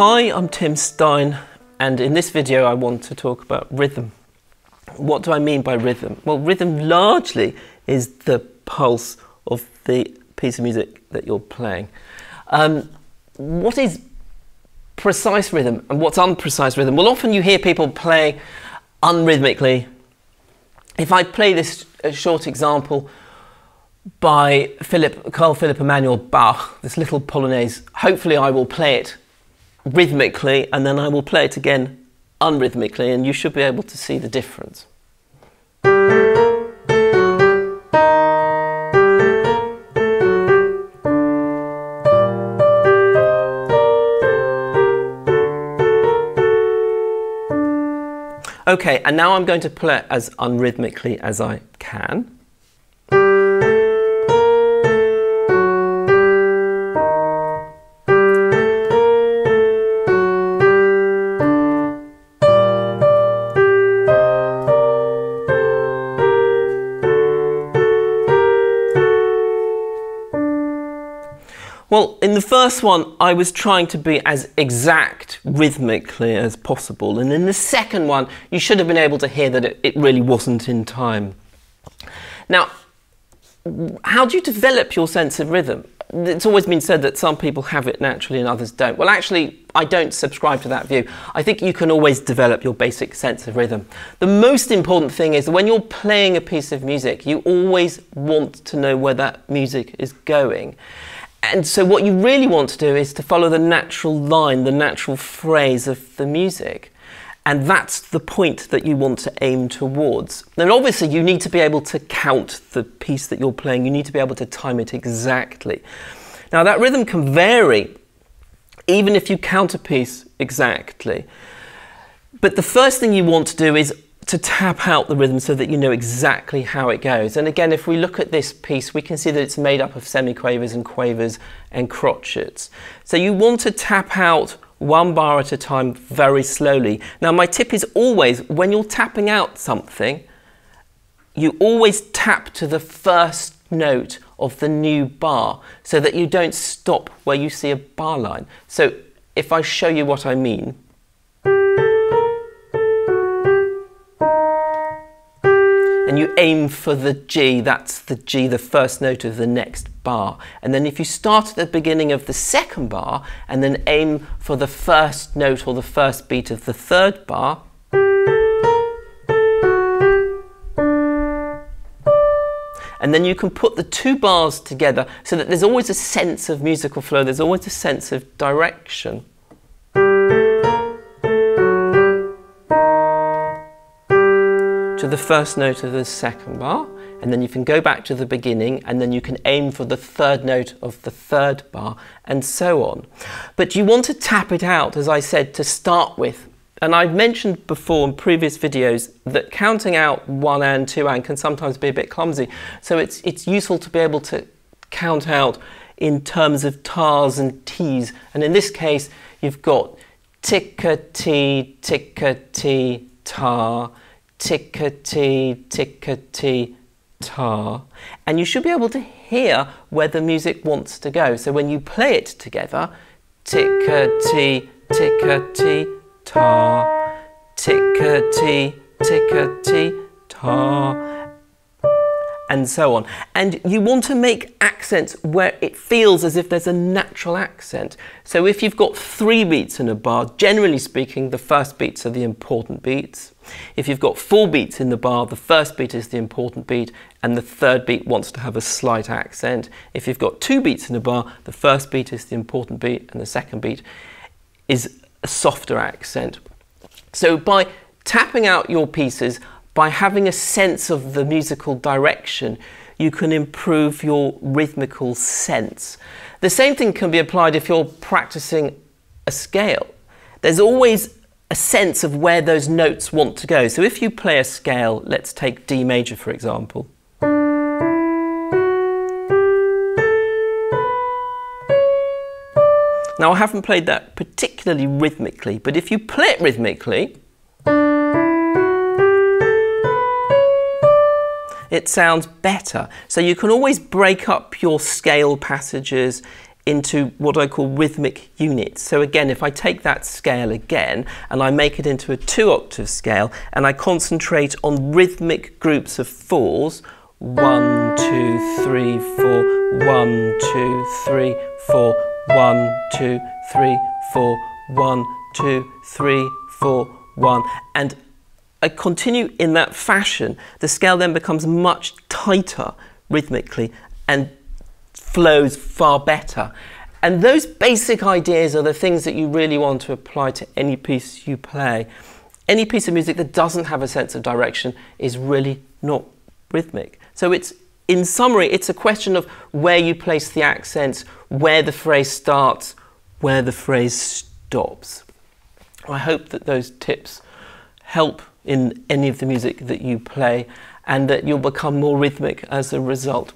Hi, I'm Tim Stein, and in this video I want to talk about rhythm. What do I mean by rhythm? Well, rhythm largely is the pulse of the piece of music that you're playing. What is precise rhythm and what's unprecise rhythm? Well, often you hear people play unrhythmically. If I play this short example by Carl Philipp Emanuel Bach, this little Polonaise, hopefully I will play it rhythmically and then I will play it again unrhythmically, and you should be able to see the difference. Okay, and now I'm going to play it as unrhythmically as I can. Well, in the first one, I was trying to be as exact rhythmically as possible. And in the second one, you should have been able to hear that it really wasn't in time. Now, how do you develop your sense of rhythm? It's always been said that some people have it naturally and others don't. Well, actually, I don't subscribe to that view. I think you can always develop your basic sense of rhythm. The most important thing is that when you're playing a piece of music, you always want to know where that music is going. And so what you really want to do is to follow the natural line, the natural phrase of the music. And that's the point that you want to aim towards. And obviously you need to be able to count the piece that you're playing. You need to be able to time it exactly. Now that rhythm can vary even if you count a piece exactly. But the first thing you want to do is to tap out the rhythm so that you know exactly how it goes. And again, if we look at this piece, we can see that it's made up of semiquavers and quavers and crotchets. So you want to tap out one bar at a time very slowly. Now my tip is always, when you're tapping out something, you always tap to the first note of the new bar so that you don't stop where you see a bar line. So if I show you what I mean, and you aim for the G, that's the G, the first note of the next bar. And then if you start at the beginning of the second bar and then aim for the first note or the first beat of the third bar, and then you can put the two bars together so that there's always a sense of musical flow, there's always a sense of direction. To the first note of the second bar, and then you can go back to the beginning, and then you can aim for the third note of the third bar, and so on. But you want to tap it out, as I said, to start with. And I've mentioned before in previous videos that counting out 1 and 2 and can sometimes be a bit clumsy. So it's useful to be able to count out in terms of tars and tees. And in this case, you've got tick-a-tee, tar, tick-a-tee, tick-a-tee, tar, and you should be able to hear where the music wants to go. So when you play it together, tick-a-tee, tick-a-tee, tar, tick-a-tee, tick-a-tee, tar, and so on. And you want to make accents where it feels as if there's a natural accent. So if you've got 3 beats in a bar, generally speaking, the first beats are the important beats. If you've got 4 beats in the bar, the first beat is the important beat and the third beat wants to have a slight accent. If you've got 2 beats in a bar, the first beat is the important beat and the second beat is a softer accent. So by tapping out your pieces, by having a sense of the musical direction, you can improve your rhythmical sense. The same thing can be applied if you're practicing a scale. There's always a sense of where those notes want to go. So if you play a scale, let's take D major for example. Now I haven't played that particularly rhythmically, but if you play it rhythmically, it sounds better. So you can always break up your scale passages into what I call rhythmic units. So again, if I take that scale again and I make it into a 2-octave scale and I concentrate on rhythmic groups of 4s, 1, 2, 3, 4, 1, 2, 3, 4, 1, 2, 3, 4, 1, 2, 3, 4, 1, and I continue in that fashion, the scale then becomes much tighter rhythmically and flows far better. And those basic ideas are the things that you really want to apply to any piece you play. Any piece of music that doesn't have a sense of direction is really not rhythmic. So it's, in summary, it's a question of where you place the accents, where the phrase starts, where the phrase stops. I hope that those tips help in any of the music that you play and that you'll become more rhythmic as a result.